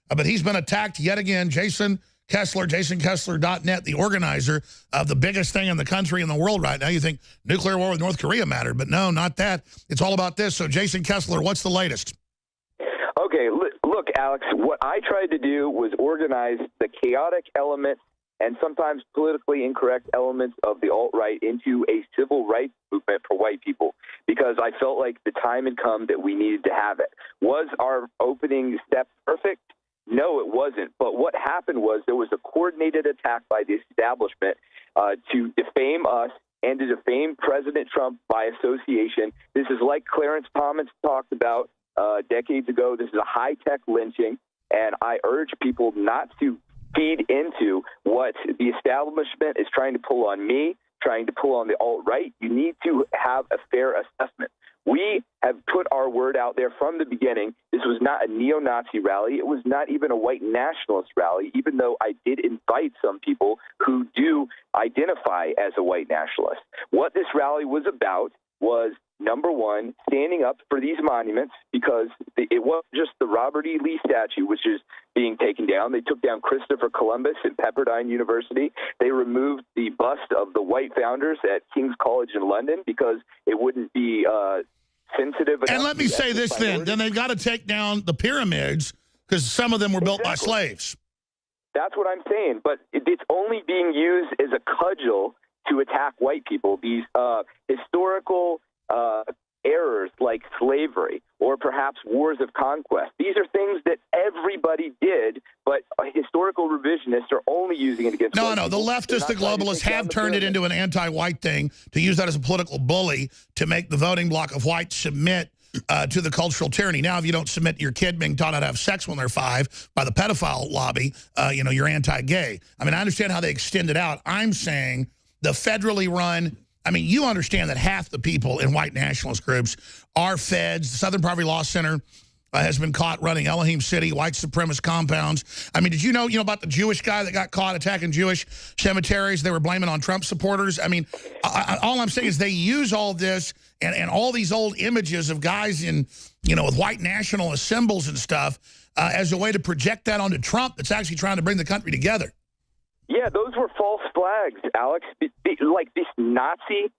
but he's been attacked yet again. Jason Kessler, JasonKessler.net, the organizer of the biggest thing in the country and the world right now. You think nuclear war with North Korea mattered, but no, not that. It's all about this. So, Jason Kessler, what's the latest? Okay, look, Alex, what I tried to do was organize the chaotic elements and sometimes politically incorrect elements of the alt-right into a civil rights movement for white people, because I felt like the time had come that we needed to have it. Was our opening step perfect? No, it wasn't. But what happened was there was a coordinated attack by the establishment to defame us and to defame President Trump by association. This is like Clarence Thomas talked about decades ago. This is a high-tech lynching, and I urge people not to feed into what the establishment is trying to pull on me, trying to pull on the alt-right. You need to have a fair assessment. We have put our word out there from the beginning. This was not a neo-Nazi rally. It was not even a white nationalist rally, even though I did invite some people who do identify as a white nationalist. What this rally was about was, number one, standing up for these monuments, because it wasn't just the Robert E. Lee statue, which is being taken down. They took down Christopher Columbus at Pepperdine University. They removed the bust of the white founders at King's College in London because it wouldn't be sensitive. And let me say this then they've got to take down the pyramids because some of them were built by slaves. That's what I'm saying, but it's only being used as a cudgel to attack white people. These historical errors like slavery or perhaps wars of conquest. These are things that everybody did, but historical revisionists are only using it against white people. The leftists, the globalists have turned it into an anti-white thing to use that as a political bully to make the voting bloc of whites submit to the cultural tyranny. Now, if you don't submit to your kid being taught how to have sex when they're 5 by the pedophile lobby, you're anti-gay. I mean, I understand how they extend it out. I'm saying the federally run, I mean, you understand that half the people in white nationalist groups are feds. The Southern Poverty Law Center has been caught running Elohim City, white supremacist compounds. I mean, did you know about the Jewish guy that got caught attacking Jewish cemeteries? They were blaming on Trump supporters. I mean, all I'm saying is they use all this and all these old images of guys in, with white nationalist symbols and stuff as a way to project that onto Trump that's actually trying to bring the country together. Yeah, those were false flags, Alex. Like this Nazi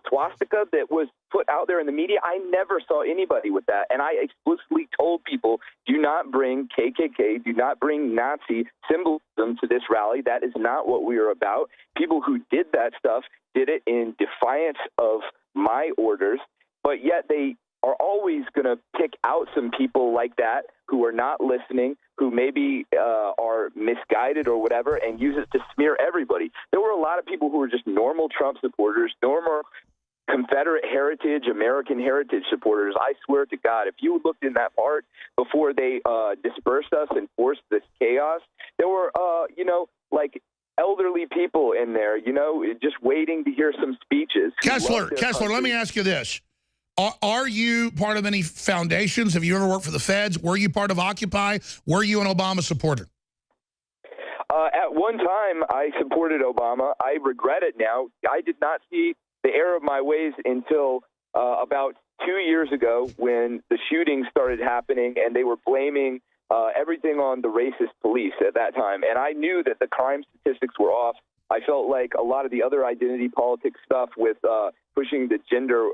swastika that was put out there in the media, I never saw anybody with that. And I explicitly told people, do not bring KKK, do not bring Nazi symbolism to this rally. That is not what we are about. People who did that stuff did it in defiance of my orders, but yet they are always going to pick out some people like that who are not listening, who maybe are misguided or whatever, and use it to smear everybody. There were a lot of people who were just normal Trump supporters, normal Confederate heritage, American heritage supporters. I swear to God, if you looked in that part before they dispersed us and forced this chaos, there were, like elderly people in there, just waiting to hear some speeches. Kessler, let me ask you this. Are you part of any foundations? Have you ever worked for the feds? Were you part of Occupy? Were you an Obama supporter? At one time, I supported Obama. I regret it now. I did not see the error of my ways until about 2 years ago when the shootings started happening and they were blaming everything on the racist police at that time. And I knew that the crime statistics were off. I felt like a lot of the other identity politics stuff with pushing the gender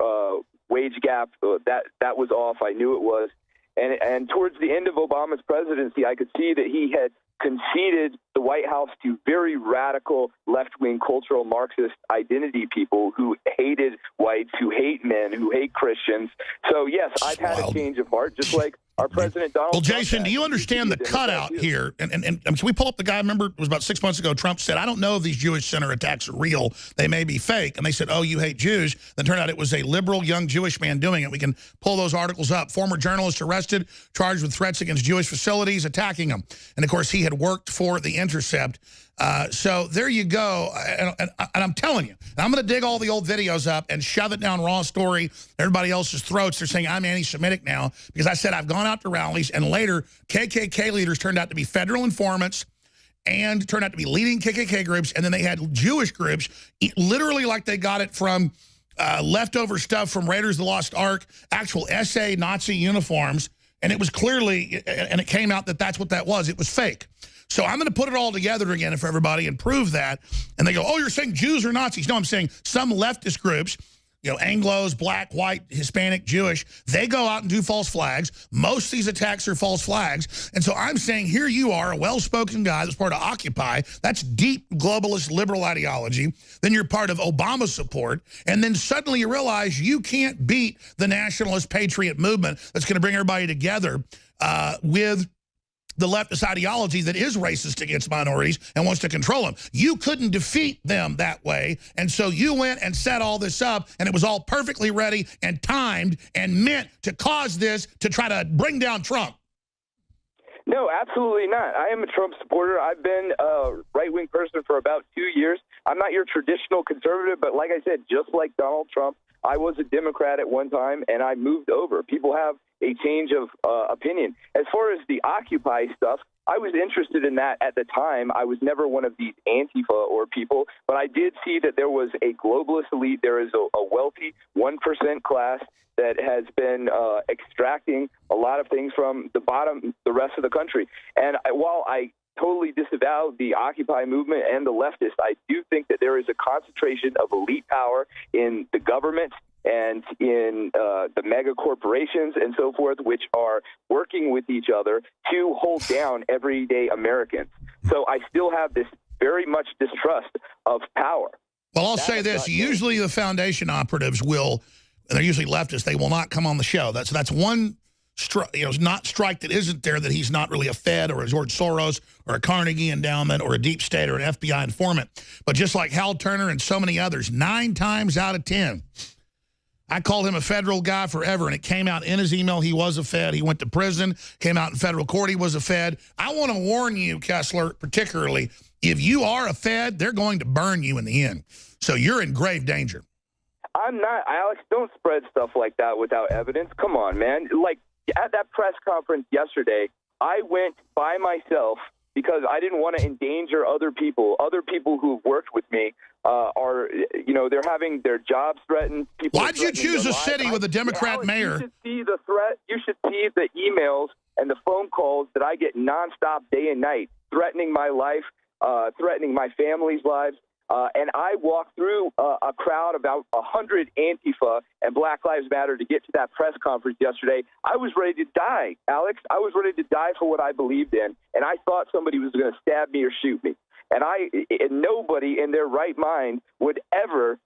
wage gap, that was off. I knew it was. And towards the end of Obama's presidency, I could see that he had conceded the White House to very radical left-wing cultural Marxist identity people who hated whites, who hate men, who hate Christians. So, yes, I've had a change of heart, just like our President Donald Trump. Well, Jason, do you understand the cutout here? And can we pull up the guy? I remember it was about 6 months ago. Trump said, I don't know if these Jewish center attacks are real. They may be fake. And they said, oh, you hate Jews. Then turned out it was a liberal young Jewish man doing it. We can pull those articles up. Former journalist arrested, charged with threats against Jewish facilities, attacking them. And, of course, he had worked for The Intercept. So there you go. And I'm telling you, I'm going to dig all the old videos up and shove it down Raw Story, everybody else's throats. They're saying I'm anti-Semitic now because I said I've gone out to rallies, and later KKK leaders turned out to be federal informants and turned out to be leading KKK groups, and then they had Jewish groups, literally like they got it from leftover stuff from Raiders of the Lost Ark, actual SA Nazi uniforms, And it was clearly, and it came out that that's what that was. It was fake. So I'm going to put it all together again for everybody and prove that. And they go, oh, you're saying Jews are Nazis. No, I'm saying some leftist groups, you know, Anglos, black, white, Hispanic, Jewish, they go out and do false flags. Most of these attacks are false flags. And so I'm saying here you are, a well-spoken guy that's part of Occupy. That's deep globalist liberal ideology. Then you're part of Obama support. And then suddenly you realize you can't beat the nationalist patriot movement that's going to bring everybody together with the leftist ideology that is racist against minorities and wants to control them. You couldn't defeat them that way, and so you went and set all this up, and it was all perfectly ready and timed and meant to cause this to try to bring down Trump. No, absolutely not. I am a Trump supporter. I've been a right-wing person for about 2 years. I'm not your traditional conservative, but like I said, just like Donald Trump, I was a Democrat at one time, and I moved over. People have a change of opinion. As far as the Occupy stuff, I was interested in that at the time. I was never one of these Antifa or people, but I did see that there was a globalist elite. There is a wealthy 1% class that has been extracting a lot of things from the rest of the country. And while I totally disavow the Occupy movement and the leftists, I do think that there is a concentration of elite power in the government and in the mega corporations and so forth, which are working with each other to hold down everyday Americans. So I still have this very much distrust of power. Well, I'll say this. Usually the foundation operatives will, and they're usually leftists, they will not come on the show. That's one not strike that isn't there, that he's not really a Fed or a George Soros or a Carnegie endowment or a deep state or an FBI informant. But just like Hal Turner and so many others, 9 times out of 10, I called him a federal guy forever, and it came out in his email he was a Fed. He went to prison, came out in federal court, he was a Fed. I want to warn you, Kessler, particularly, if you are a Fed, they're going to burn you in the end. So you're in grave danger. I'm not, Alex, don't spread stuff like that without evidence. Come on, man. Like, at that press conference yesterday, I went by myself because I didn't want to endanger other people. Other people who've worked with me are, you know, they're having their jobs threatened. Why'd you choose a city with a Democrat mayor? You should see the threat. You should see the emails and the phone calls that I get nonstop, day and night, threatening my life, threatening my family's lives. And I walked through a crowd about 100 Antifa and Black Lives Matter to get to that press conference yesterday. I was ready to die, Alex. I was ready to die for what I believed in, and I thought somebody was going to stab me or shoot me. And nobody in their right mind would ever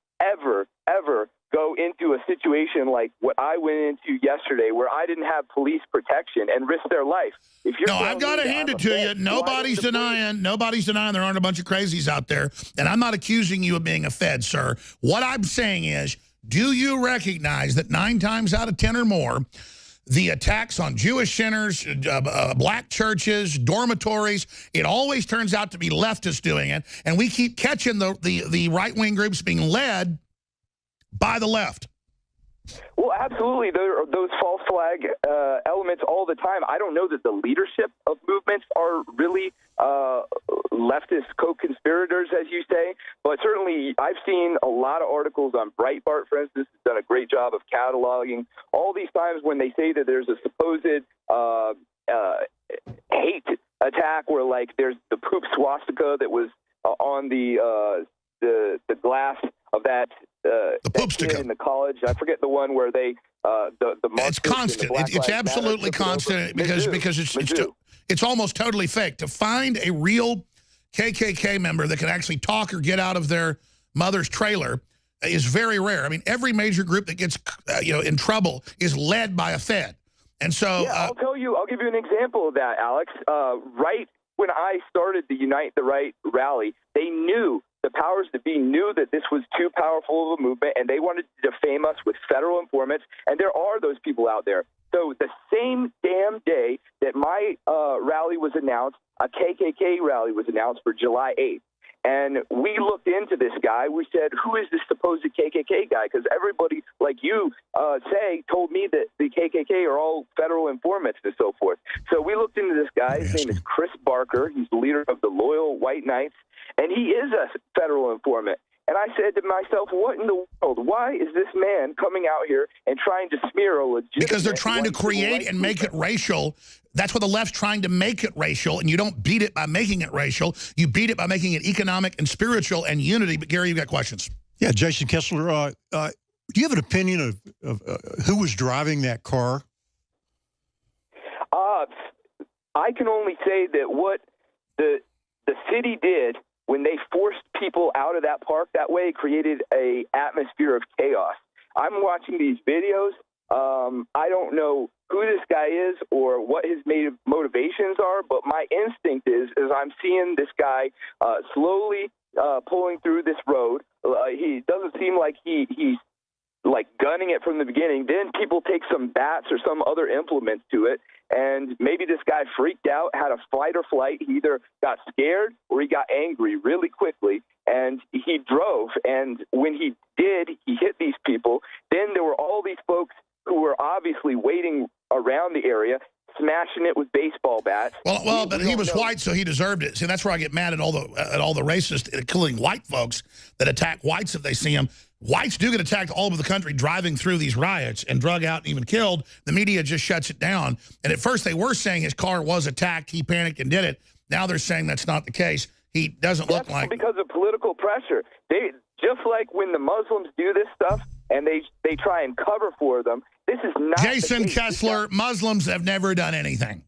go into a situation like what I went into yesterday, where I didn't have police protection and risk their life. If you're I've got to hand it to you. Nobody's denying there aren't a bunch of crazies out there. And I'm not accusing you of being a Fed, sir. What I'm saying is, do you recognize that 9 times out of 10 or more, the attacks on Jewish centers, black churches, dormitories, it always turns out to be leftists doing it. And we keep catching the right-wing groups being led by the left. Well, absolutely. There are those false flag elements all the time. I don't know that the leadership of movements are really leftist co-conspirators, as you say, but certainly I've seen a lot of articles on Breitbart, for instance, has done a great job of cataloging all these times when they say that there's a supposed hate attack where, like, there's the poop swastika that was on the glass of that kid in the college. I forget the one where they it's constant. It's absolutely constant because it's almost totally fake. To find a real KKK member that can actually talk or get out of their mother's trailer is very rare. I mean, every major group that gets in trouble is led by a Fed. And so I'll give you an example of that, Alex. Right when I started the Unite the Right rally, the powers that be knew that this was too powerful of a movement, and they wanted to defame us with federal informants, and there are those people out there. So the same damn day that my rally was announced, a KKK rally was announced for July 8th. And we looked into this guy. We said, who is this supposed KKK guy? Because everybody, like you told me that the KKK are all federal informants and so forth. So we looked into this guy. His name is Chris Barker. He's the leader of the Loyal White Knights, and he is a federal informant. And I said to myself, what in the world? Why is this man coming out here and trying to smear a legitimate... Because they're trying to create and make it racial. That's what the left's trying to make it racial, and you don't beat it by making it racial. You beat it by making it economic and spiritual and unity. But, Gary, you've got questions. Yeah, Jason Kessler, do you have an opinion of who was driving that car? I can only say that what the city did when they forced people out of that park that way created a atmosphere of chaos. I'm watching these videos. I don't know who this guy is or what his motivations are, but my instinct is I'm seeing this guy slowly pulling through this road. He doesn't seem like he's like gunning it from the beginning. Then people take some bats or some other implements to it, and maybe this guy freaked out, had a fight or flight. He either got scared or he got angry really quickly, and he drove. And when he did, he hit these people. Then there were all these folks who were obviously waiting around the area, smashing it with baseball bats. Well, but he was white, so he deserved it. See, that's where I get mad at all the racists, including white folks that attack whites if they see them. Whites do get attacked all over the country driving through these riots and drug out and even killed. The media just shuts it down. And at first they were saying his car was attacked. He panicked and did it. Now they're saying that's not the case. He doesn't look like... because of political pressure. They just like when the Muslims do this stuff and they try and cover for them. This is not Jason Kessler, Muslims have never done anything.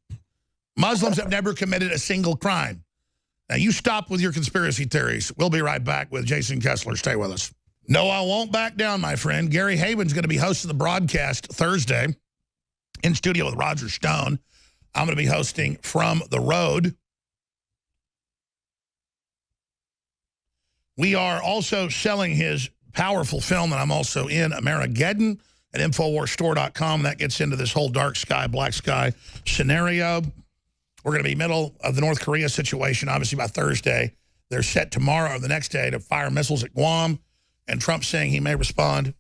Muslims have never committed a single crime. Now, you stop with your conspiracy theories. We'll be right back with Jason Kessler. Stay with us. No, I won't back down, my friend. Gary Haven's going to be hosting the broadcast Thursday in studio with Roger Stone. I'm going to be hosting From the Road. We are also selling his powerful film that I'm also in, Amerigeddon, at InfoWarsStore.com. That gets into this whole dark sky, black sky scenario. We're going to be middle of the North Korea situation, obviously, by Thursday. They're set tomorrow or the next day to fire missiles at Guam. And Trump saying he may respond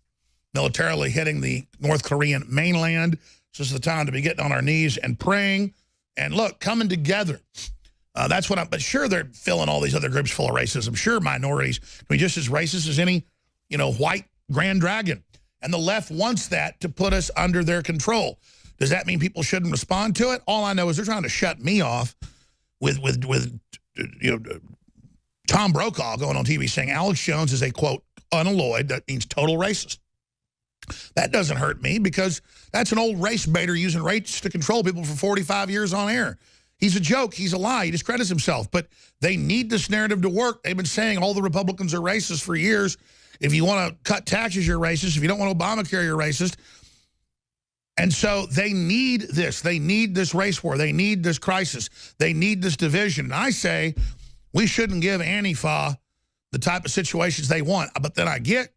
militarily, hitting the North Korean mainland. So this is the time to be getting on our knees and praying. And look, coming together. That's what but sure, they're filling all these other groups full of racism. Sure, minorities can be just as racist as any, white grand dragon. And the left wants that to put us under their control. Does that mean people shouldn't respond to it? All I know is they're trying to shut me off with Tom Brokaw going on TV saying Alex Jones is a, quote, unalloyed, that means total racist. That doesn't hurt me because that's an old race baiter using race to control people for 45 years on air. He's a joke. He's a lie. He discredits himself. But they need this narrative to work. They've been saying all the Republicans are racist for years. If you want to cut taxes, you're racist. If you don't want Obamacare, you're racist. And so they need this. They need this race war. They need this crisis. They need this division. And I say we shouldn't give Antifa the type of situations they want. But then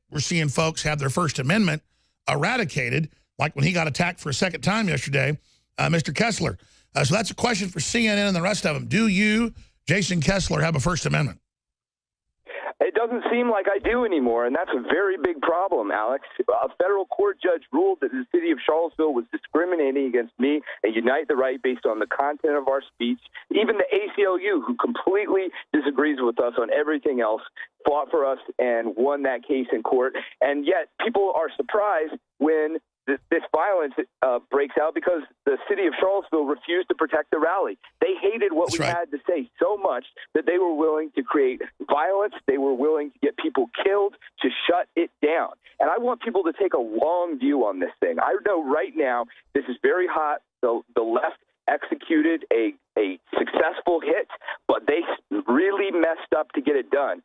we're seeing folks have their First Amendment eradicated, like when he got attacked for a second time yesterday, Mr. Kessler. So that's a question for CNN and the rest of them. Do you, Jason Kessler, have a First Amendment? It doesn't seem like I do anymore, and that's a very big problem, Alex. A federal court judge ruled that the city of Charlottesville was discriminating against me and Unite the Right based on the content of our speech. Even the ACLU, who completely disagrees with us on everything else, fought for us and won that case in court. And yet people are surprised when this violence breaks out because the city of Charlottesville refused to protect the rally. They hated what we had to say so much that they were willing to create violence. They were willing to get people killed to shut it down. And I want people to take a long view on this thing. I know right now this is very hot. The left executed a successful hit, but they really messed up to get it done.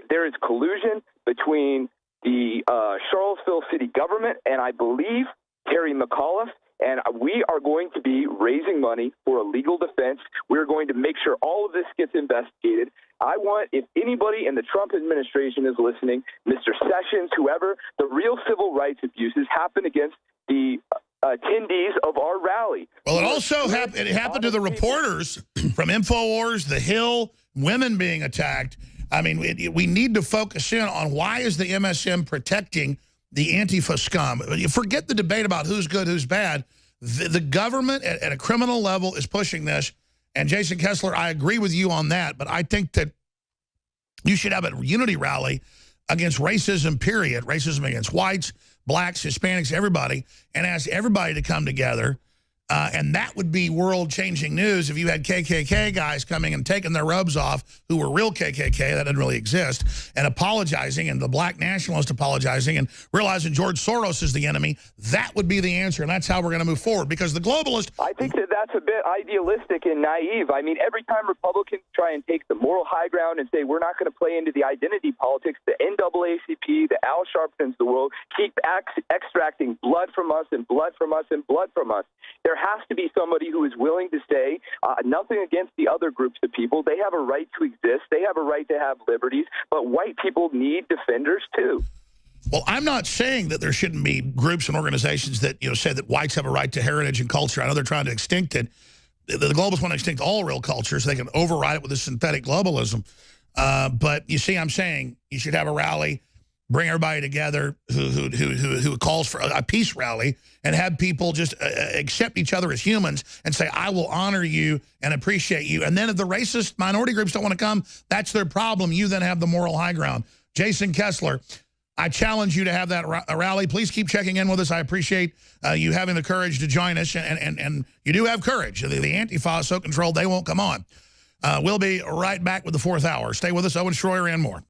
There is collusion between the Charlottesville city government and I believe Terry McAuliffe, and we are going to be raising money for a legal defense. We're going to make sure all of this gets investigated. I want, if anybody in the Trump administration is listening, Mr. Sessions, whoever, the real civil rights abuses happen against the attendees of our rally. Well, it also happened to the reporters from InfoWars, The Hill, women being attacked. I mean, we need to focus in on why is the MSM protecting the Antifa scum. You forget the debate about who's good, who's bad. The government at a criminal level is pushing this. And Jason Kessler, I agree with you on that. But I think that you should have a unity rally against racism, period, racism against whites, blacks, Hispanics, everybody, and ask everybody to come together. And that would be world-changing news if you had KKK guys coming and taking their robes off who were real KKK, that doesn't really exist, and apologizing, and the black nationalist apologizing, and realizing George Soros is the enemy. That would be the answer, and that's how we're going to move forward, because the globalist... I think that that's a bit idealistic and naive. I mean, every time Republicans try and take the moral high ground and say we're not going to play into the identity politics, the NAACP, the Al Sharptons of the world keep extracting blood from us and blood from us and blood from us. There has to be somebody who is willing to say nothing against the other groups of people. They have a right to exist. They have a right to have liberties. But white people need defenders, too. Well, I'm not saying that there shouldn't be groups and organizations that, say that whites have a right to heritage and culture. I know they're trying to extinct it. The globalists want to extinct all real culture so they can override it with this synthetic globalism. But you see, I'm saying you should have a rally, bring everybody together who calls for a peace rally, and have people just accept each other as humans and say, I will honor you and appreciate you. And then if the racist minority groups don't want to come, that's their problem. You then have the moral high ground. Jason Kessler, I challenge you to have that rally. Please keep checking in with us. I appreciate you having the courage to join us. And you do have courage. The Antifa is so controlled, they won't come on. We'll be right back with the fourth hour. Stay with us. Owen Schroyer and more.